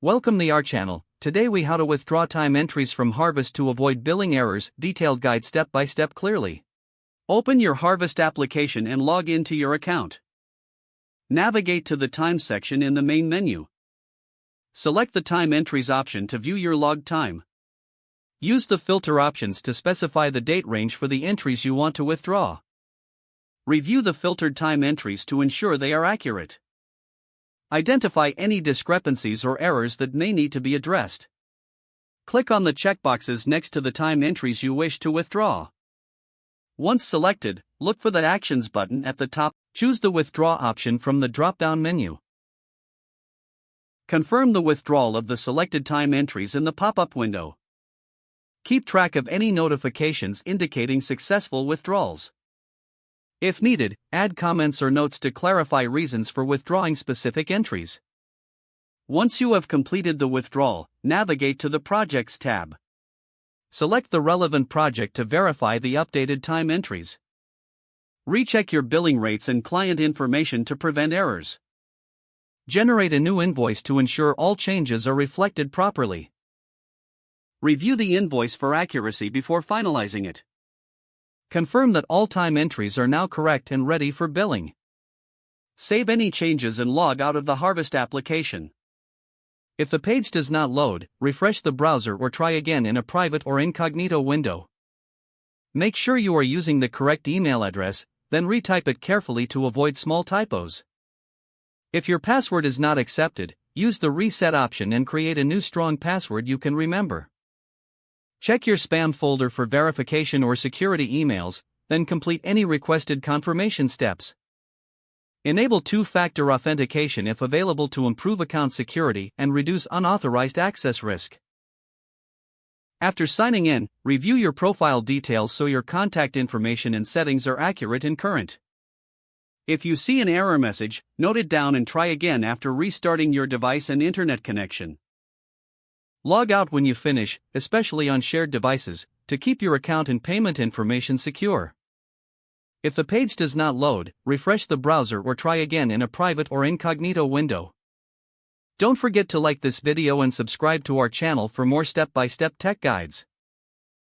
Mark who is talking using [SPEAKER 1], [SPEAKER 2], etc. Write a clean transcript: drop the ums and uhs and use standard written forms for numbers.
[SPEAKER 1] Welcome to our channel. Today we how to withdraw time entries from Harvest to avoid billing errors. Detailed guide step by step clearly. Open your Harvest application and log into your account. Navigate to the Time section in the main menu. Select the Time Entries option to view your logged time. Use the filter options to specify the date range for the entries you want to withdraw. Review the filtered time entries to ensure they are accurate. Identify any discrepancies or errors that may need to be addressed. Click on the checkboxes next to the time entries you wish to withdraw. Once selected, look for the Actions button at the top. Choose the Withdraw option from the drop-down menu. Confirm the withdrawal of the selected time entries in the pop-up window. Keep track of any notifications indicating successful withdrawals. If needed, add comments or notes to clarify reasons for withdrawing specific entries. Once you have completed the withdrawal, navigate to the Projects tab. Select the relevant project to verify the updated time entries. Recheck your billing rates and client information to prevent errors. Generate a new invoice to ensure all changes are reflected properly. Review the invoice for accuracy before finalizing it. Confirm that all time entries are now correct and ready for billing. Save any changes and log out of the Harvest application. If the page does not load, refresh the browser or try again in a private or incognito window. Make sure you are using the correct email address, then retype it carefully to avoid small typos. If your password is not accepted, use the Reset option and create a new strong password you can remember. Check your spam folder for verification or security emails, then complete any requested confirmation steps. Enable two-factor authentication if available to improve account security and reduce unauthorized access risk. After signing in, review your profile details so your contact information and settings are accurate and current. If you see an error message, note it down and try again after restarting your device and internet connection. Log out when you finish, especially on shared devices, to keep your account and payment information secure. If the page does not load, refresh the browser or try again in a private or incognito window. Don't forget to like this video and subscribe to our channel for more step-by-step tech guides.